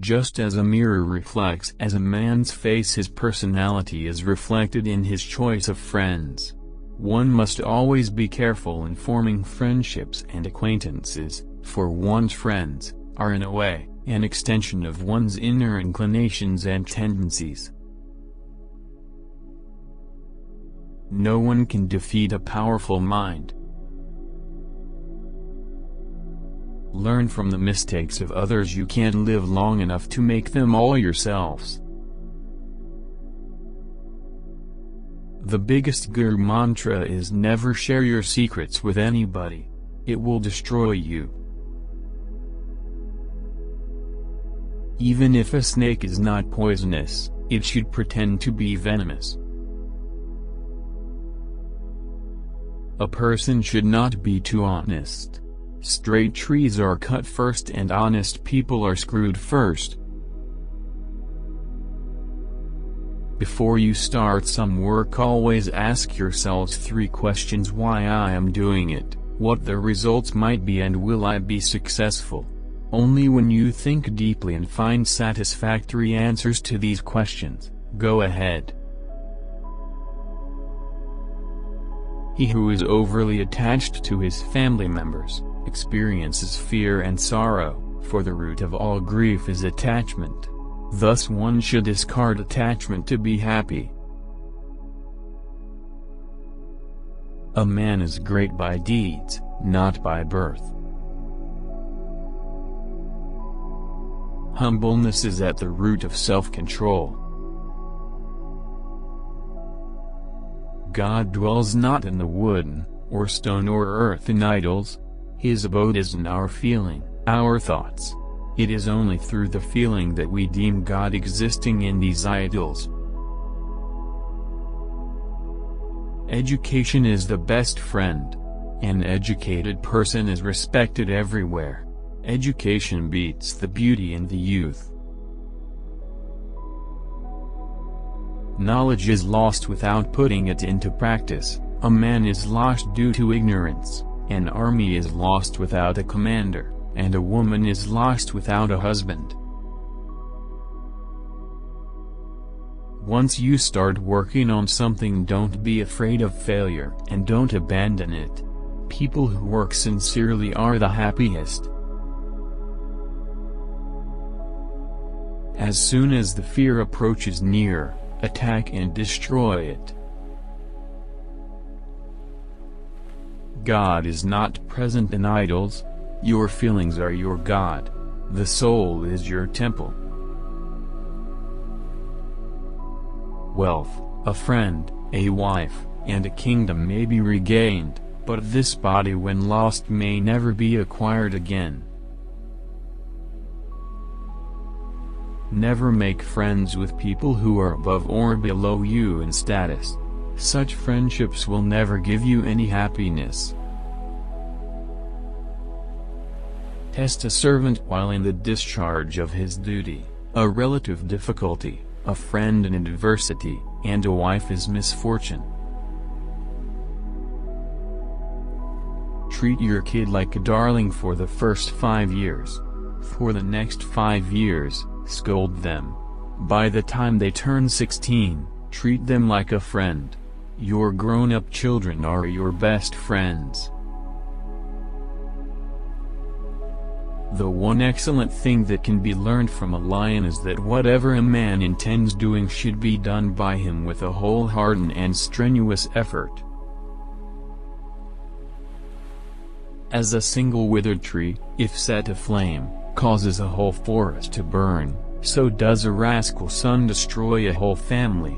Just as a mirror reflects as a man's face, his personality is reflected in his choice of friends. One must always be careful in forming friendships and acquaintances, for one's friends are in a way an extension of one's inner inclinations and tendencies. No one can defeat a powerful mind. Learn from the mistakes of others. You can't live long enough to make them all yourselves. The biggest guru mantra is never share your secrets with anybody. It will destroy you. Even if a snake is not poisonous, it should pretend to be venomous. A person should not be too honest. Straight trees are cut first and honest people are screwed first. Before you start some work, always ask yourselves 3 questions: why I am doing it, what the results might be, and will I be successful? Only when you think deeply and find satisfactory answers to these questions, go ahead. He who is overly attached to his family members experiences fear and sorrow, for the root of all grief is attachment. Thus one should discard attachment to be happy. A man is great by deeds, not by birth. Humbleness is at the root of self-control. God dwells not in the wooden, or stone or earthen idols. His abode is in our feeling, our thoughts. It is only through the feeling that we deem God existing in these idols. Education is the best friend. An educated person is respected everywhere. Education beats the beauty in the youth. Knowledge is lost without putting it into practice. A man is lost due to ignorance, an army is lost without a commander, and a woman is lost without a husband. Once you start working on something, don't be afraid of failure and don't abandon it. People who work sincerely are the happiest. As soon as the fear approaches near, attack and destroy it. God is not present in idols. Your feelings are your God. The soul is your temple. Wealth, a friend, a wife, and a kingdom may be regained, but this body when lost may never be acquired again. Never make friends with people who are above or below you in status. Such friendships will never give you any happiness. Test a servant while in the discharge of his duty. A relative difficulty, a friend in adversity, and a wife is misfortune. Treat your kid like a darling for the first 5 years. For the next 5 years, scold them. By the time they turn 16, treat them like a friend. Your grown-up children are your best friends. The one excellent thing that can be learned from a lion is that whatever a man intends doing should be done by him with a wholehearted and strenuous effort. As a single withered tree, if set aflame, causes a whole forest to burn, so does a rascal son destroy a whole family.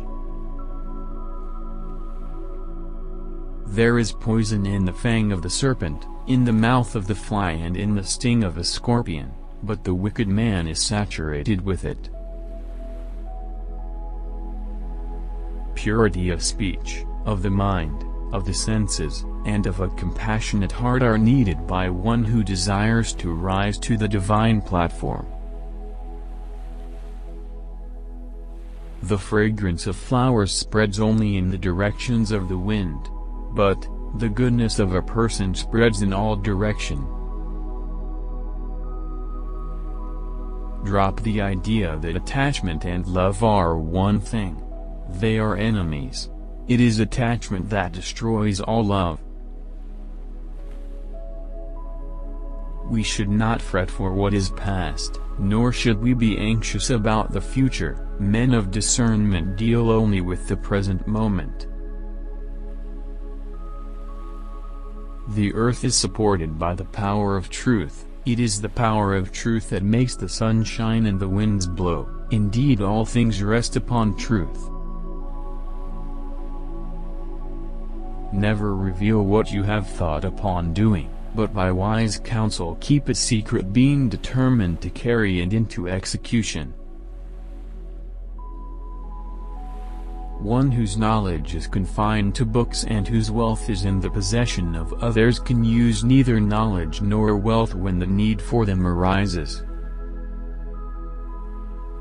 There is poison in the fang of the serpent, in the mouth of the fly and in the sting of a scorpion, but the wicked man is saturated with it. Purity of speech, of the mind, of the senses, and of a compassionate heart are needed by one who desires to rise to the divine platform. The fragrance of flowers spreads only in the directions of the wind, but the goodness of a person spreads in all directions. Drop the idea that attachment and love are one thing. They are enemies. It is attachment that destroys all love. We should not fret for what is past, nor should we be anxious about the future. Men of discernment deal only with the present moment. The earth is supported by the power of truth. It is the power of truth that makes the sun shine and the winds blow. Indeed, all things rest upon truth. Never reveal what you have thought upon doing, but by wise counsel keep it secret, being determined to carry it into execution. One whose knowledge is confined to books and whose wealth is in the possession of others can use neither knowledge nor wealth when the need for them arises.